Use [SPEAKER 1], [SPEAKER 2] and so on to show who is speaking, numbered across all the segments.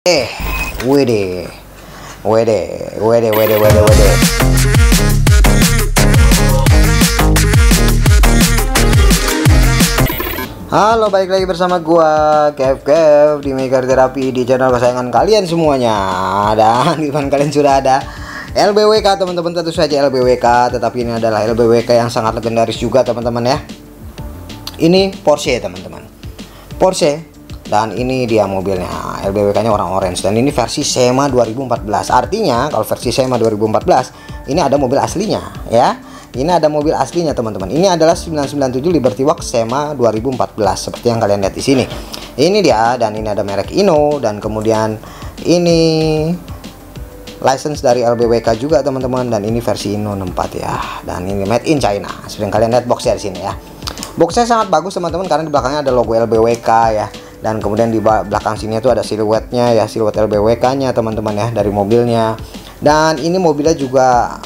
[SPEAKER 1] Wede, wede, wede, wede, wede, wede. Halo, balik lagi bersama gua Kev di Maker Terapi, di channel kesayangan kalian semuanya. Dan di depan kalian sudah ada LBWK, teman-teman. Tentu saja LBWK, tetapi ini adalah LBWK yang sangat legendaris juga, teman-teman ya. Ini Porsche, teman-teman. Porsche. Dan ini dia mobilnya, LBWK-nya warna orange. Dan ini versi SEMA 2014. Artinya kalau versi SEMA 2014 ini ada mobil aslinya ya. Ini ada mobil aslinya, teman-teman. Ini adalah 997 Liberty Walk SEMA 2014 seperti yang kalian lihat di sini. Ini dia, dan ini ada merek Inno, dan kemudian ini license dari LBWK juga, teman-teman. Dan ini versi Inno 64 ya. Dan ini made in China. Seperti yang kalian lihat boxnya di sini ya. Boxnya sangat bagus, teman-teman, karena di belakangnya ada logo LBWK ya. Dan kemudian di belakang sini tuh ada siluetnya ya, siluet LBWK-nya, teman-teman ya, dari mobilnya. Dan ini mobilnya juga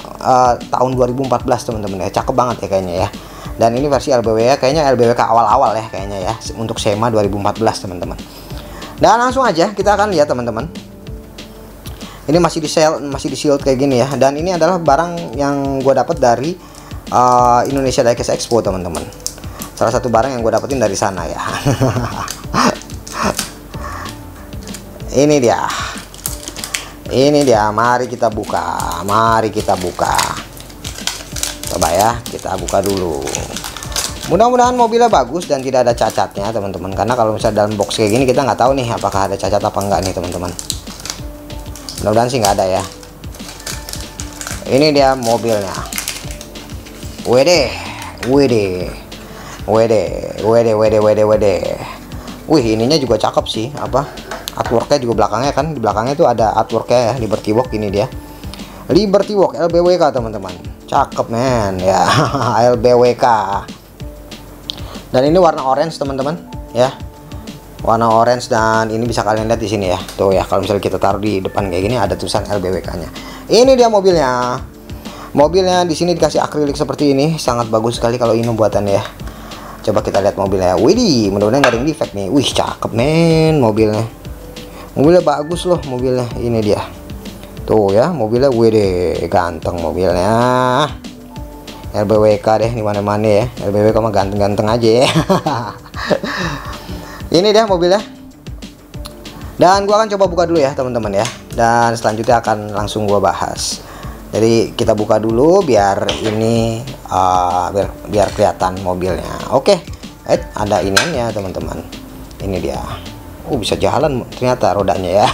[SPEAKER 1] tahun 2014, teman-teman ya. Cakep banget ya kayaknya ya. Dan ini versi LBWK, kayaknya LBWK awal-awal ya kayaknya ya, untuk SEMA 2014, teman-teman. Dan langsung aja kita akan lihat, teman-teman. Ini masih di shield kayak gini ya. Dan ini adalah barang yang gue dapat dari Indonesia Diecast Expo, teman-teman. Salah satu barang yang gue dapetin dari sana ya. Ini dia, mari kita buka, coba ya, kita buka dulu. Mudah-mudahan mobilnya bagus dan tidak ada cacatnya, teman-teman, karena kalau misalnya dalam box kayak gini kita nggak tahu nih apakah ada cacat apa enggak nih, teman-teman. Mudah-mudahan sih nggak ada ya. Ini dia mobilnya. Wede, wede, wede, wede, wede, wede, wede. Wih, ininya juga cakep sih, artworknya juga belakangnya kan, di belakangnya itu ada artworknya ya, Liberty Walk. Ini dia Liberty Walk LBWK, teman-teman. Cakep men ya. LBWK. Dan ini warna orange, teman-teman ya, warna orange. Dan ini bisa kalian lihat di sini ya, tuh ya, kalau misalnya kita taruh di depan kayak gini ada tulisan LBWK-nya. Ini dia mobilnya. Mobilnya di sini dikasih akrilik seperti ini, sangat bagus sekali kalau ini buatannya ya. Coba kita lihat mobilnya. Widih, mudah-mudahan nggak ada yang defect nih. Wih, cakep men mobilnya. Mobilnya bagus loh mobilnya. Ini dia. Tuh ya, mobilnya widih, ganteng mobilnya. LBWK deh di mana-mana ya. LBWK mah ganteng-ganteng aja ya. Ini dia mobilnya. Dan gua akan coba buka dulu ya, teman-teman ya. Dan selanjutnya akan langsung gua bahas. Jadi kita buka dulu biar ini biar kelihatan mobilnya. Oke, ada ininya, teman-teman. Ini dia. Bisa jalan ternyata rodanya ya.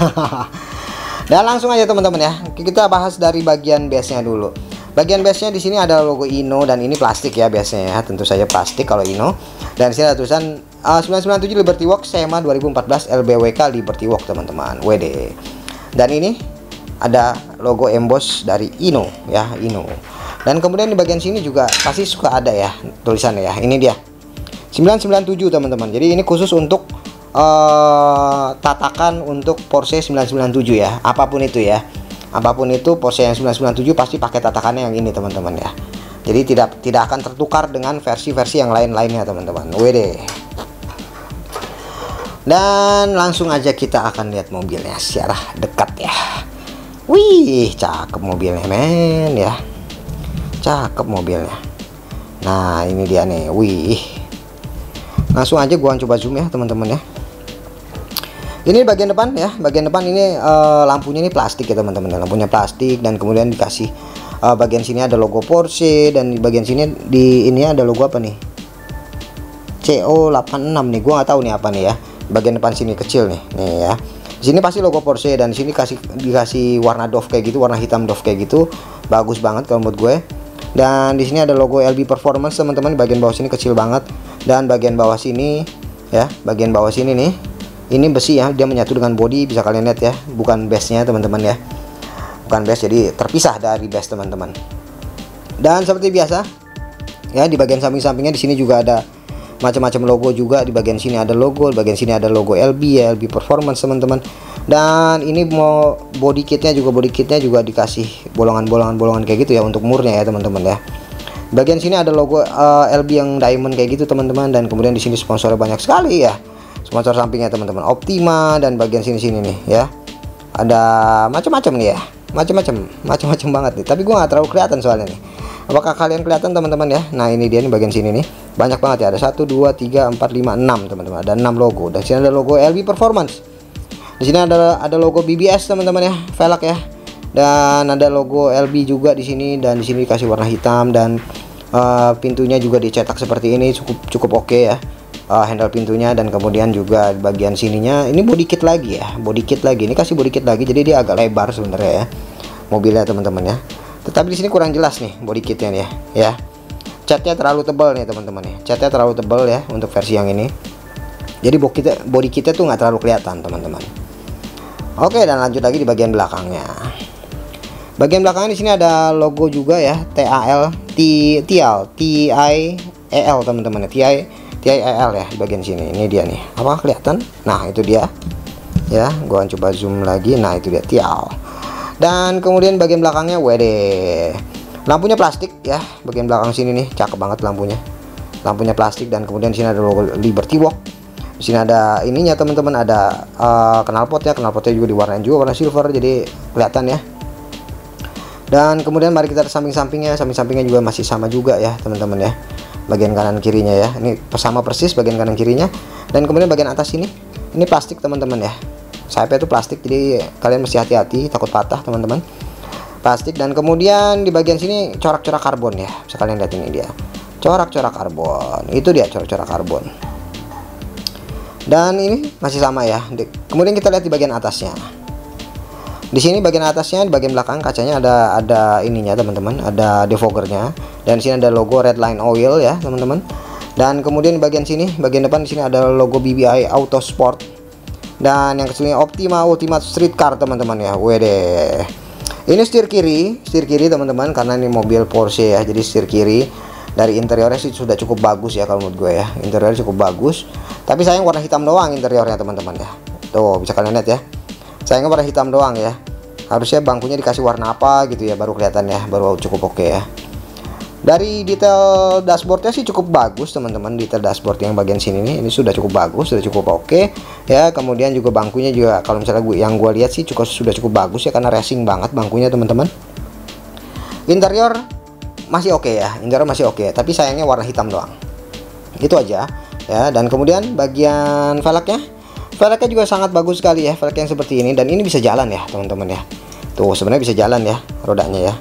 [SPEAKER 1] Dan langsung aja, teman-teman ya. Kita bahas dari bagian base-nya dulu. Bagian base-nya di sini ada logo Inno, dan ini plastik ya base-nya ya. Tentu saja plastik kalau Inno. Dan di sini ada tulisan 997 Liberty Walk SEMA 2014 LBWK Liberty Walk, teman-teman. WD. Dan ini ada logo emboss dari Inno ya, Inno. Dan kemudian di bagian sini juga pasti suka ada ya tulisannya ya. Ini dia 997, teman-teman. Jadi ini khusus untuk tatakan untuk Porsche 997 ya. Apapun itu ya, apapun itu Porsche yang 997 pasti pakai tatakannya yang ini, teman-teman ya. Jadi tidak akan tertukar dengan versi-versi yang lain-lainnya, teman-teman. WD. Dan langsung aja kita akan lihat mobilnya secara dekat ya. Wih, cakep mobilnya men ya. Cakep mobilnya. Nah, ini dia nih. Wih. Langsung aja gua coba zoom ya, teman-teman ya. Ini bagian depan ya. Bagian depan ini lampunya ini plastik ya, teman-teman. Lampunya plastik, dan kemudian dikasih bagian sini ada logo Porsche, dan di bagian sini ini ada logo apa nih? CO86 nih. Gua nggak tahu nih apa nih ya. Bagian depan sini kecil nih. Nih ya. Di sini pasti logo Porsche, dan di sini dikasih warna doff kayak gitu, warna hitam doff kayak gitu. Bagus banget kalau menurut gue. Dan di sini ada logo LB Performance, teman-teman. Bagian bawah sini kecil banget, dan bagian bawah sini ya, bagian bawah sini nih, ini besi ya, dia menyatu dengan body, bisa kalian lihat ya. Bukan base-nya, teman-teman ya. Bukan base, jadi terpisah dari base, teman-teman. Dan seperti biasa ya, di bagian samping-sampingnya di sini juga ada macam-macam logo juga. Di bagian sini ada logo, di bagian sini ada logo LB ya, LB Performance, teman-teman. Dan ini mau body kitnya juga dikasih bolongan-bolongan kayak gitu ya untuk murnya ya, teman-teman ya. Bagian sini ada logo LB yang diamond kayak gitu, teman-teman. Dan kemudian di sini sponsornya banyak sekali ya. Sponsor sampingnya, teman-teman, Optima. Dan bagian sini nih ya, ada macam-macam nih ya, macam-macam banget nih, tapi gua nggak terlalu kelihatan soalnya nih. Apakah kalian kelihatan teman-teman ya? Nah ini dia nih bagian sini nih, banyak banget ya, ada 1 2 3 4 5 6 teman-teman, ada 6 logo. Dan sini ada logo LB Performance, di sini ada logo BBS teman-teman ya, velg ya, dan ada logo LB juga di sini, dan di sini dikasih warna hitam, dan pintunya juga dicetak seperti ini, cukup oke ya. Handle pintunya, dan kemudian juga di bagian sininya ini body kit lagi ya, body kit lagi, ini kasih body kit lagi, jadi dia agak lebar sebenarnya ya mobilnya teman-teman ya, tetapi di sini kurang jelas nih body kitnya nih ya. Catnya terlalu tebal nih teman-teman ya, catnya terlalu tebal ya untuk versi yang ini, jadi body kitnya tuh nggak terlalu kelihatan teman-teman. Oke, dan lanjut lagi di bagian belakangnya. Bagian belakangnya di sini ada logo juga ya, TIAL teman-teman ya, TIAL ya di bagian sini. Ini dia nih, apa kelihatan? Nah itu dia ya, gua coba zoom lagi. Nah itu dia TIAL. Dan kemudian bagian belakangnya wede, lampunya plastik ya, bagian belakang sini nih cakep banget lampunya plastik. Dan kemudian di sini ada logo Liberty Walk, di sini ada ininya teman-teman, ada knalpotnya juga diwarnain juga warna silver, jadi kelihatan ya. Dan kemudian mari kita samping-sampingnya juga masih sama juga ya teman-teman ya, bagian kanan kirinya ya, ini sama persis bagian kanan kirinya. Dan kemudian bagian atas ini plastik teman-teman ya, sayapnya itu plastik, jadi kalian mesti hati-hati takut patah teman-teman, plastik. Dan kemudian di bagian sini corak-corak karbon ya, bisa kalian lihat, ini dia corak-corak karbon, itu dia corak-corak karbon. Dan ini masih sama ya. Kemudian kita lihat di bagian atasnya. Di sini bagian atasnya, di bagian belakang kacanya ada ininya teman-teman, ada defoggernya, dan di sini ada logo Redline Oil ya teman-teman. Dan kemudian di bagian sini, bagian depan di sini ada logo BBI Autosport, dan yang kesini Optima Ultimate Street Car teman-teman ya. Wede, ini setir kiri teman-teman, karena ini mobil Porsche ya, jadi setir kiri. Dari interiornya sih sudah cukup bagus ya kalau menurut gue ya, interiornya cukup bagus, tapi sayang warna hitam doang interiornya teman-teman ya. Tuh bisa kalian lihat ya, sayangnya warna hitam doang ya, harusnya bangkunya dikasih warna apa gitu ya, baru kelihatan ya, baru cukup oke ya. Dari detail dashboardnya sih cukup bagus teman-teman, detail dashboard yang bagian sini nih, ini sudah cukup bagus, sudah cukup oke ya. Kemudian juga bangkunya juga kalau misalnya gue lihat sih sudah cukup bagus ya, karena racing banget bangkunya teman-teman. Interior masih oke ya, interior masih oke, tapi sayangnya warna hitam doang, itu aja ya. Dan kemudian bagian velgnya juga sangat bagus sekali ya, velg yang seperti ini, dan ini bisa jalan ya teman-teman ya. Tuh sebenarnya bisa jalan ya, rodanya ya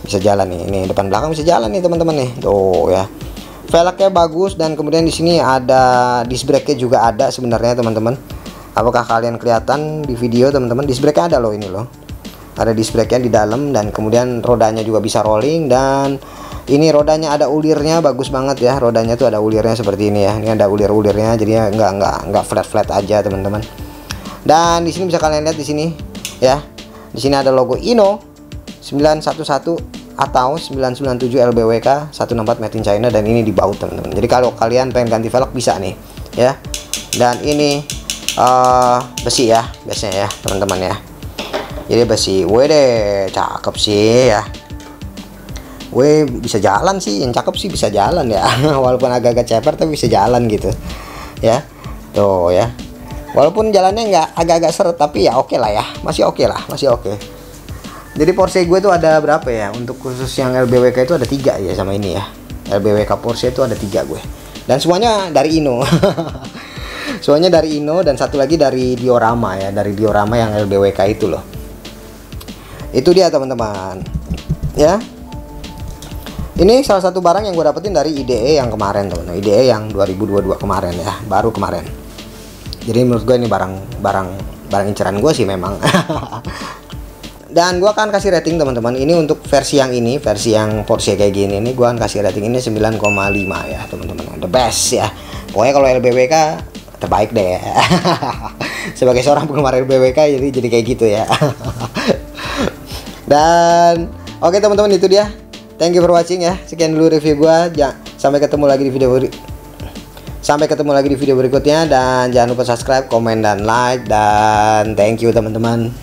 [SPEAKER 1] bisa jalan nih, ini depan belakang bisa jalan nih teman-teman nih. Tuh ya, velgnya bagus. Dan kemudian di sini ada disc brake-nya juga ada sebenarnya teman-teman. Apakah kalian kelihatan di video teman-teman? Disc brake-nya ada loh, ini loh, ada disc brake-nya di dalam. Dan kemudian rodanya juga bisa rolling, dan ini rodanya ada ulirnya, bagus banget ya, rodanya tuh ada ulirnya seperti ini ya, ini ada ulir-ulirnya, jadinya nggak flat aja teman-teman. Dan di sini bisa kalian lihat di sini ya, di sini ada logo Ino 911 atau 997 LBWK 164 made in China, dan ini di baut teman-teman. Jadi kalau kalian pengen ganti velg bisa nih ya. Dan ini besi ya biasanya ya teman-teman ya, jadi besi. Wede, cakep sih ya. Bisa jalan sih, yang cakep sih bisa jalan ya. Walaupun agak-agak ceper tapi bisa jalan gitu ya. Tuh ya, walaupun jalannya nggak agak-agak seret, tapi ya oke lah ya, masih oke lah, masih oke. Jadi Porsche gue tuh ada berapa ya, untuk khusus yang LBWK itu ada 3 ya sama ini ya, LBWK Porsche itu ada 3 gue, dan semuanya dari Ino. Semuanya dari Ino, dan satu lagi dari Diorama ya, dari Diorama yang LBWK itu loh. Itu dia teman-teman ya. Ini salah satu barang yang gue dapetin dari IDE yang kemarin teman-teman, IDE yang 2022 kemarin ya, baru kemarin. Jadi menurut gue ini barang inceran gue sih memang. Dan gue akan kasih rating teman-teman, ini untuk versi yang ini, versi yang Porsche kayak gini, ini gue akan kasih rating ini 9,5 ya teman-teman, the best ya. Pokoknya kalau LBWK terbaik deh. Sebagai seorang penggemar LBWK jadi kayak gitu ya. Dan oke teman-teman, itu dia. Thank you for watching ya. Sekian dulu review gue. Sampai ketemu lagi di video berikutnya, dan jangan lupa subscribe, komen, dan like, dan thank you teman-teman.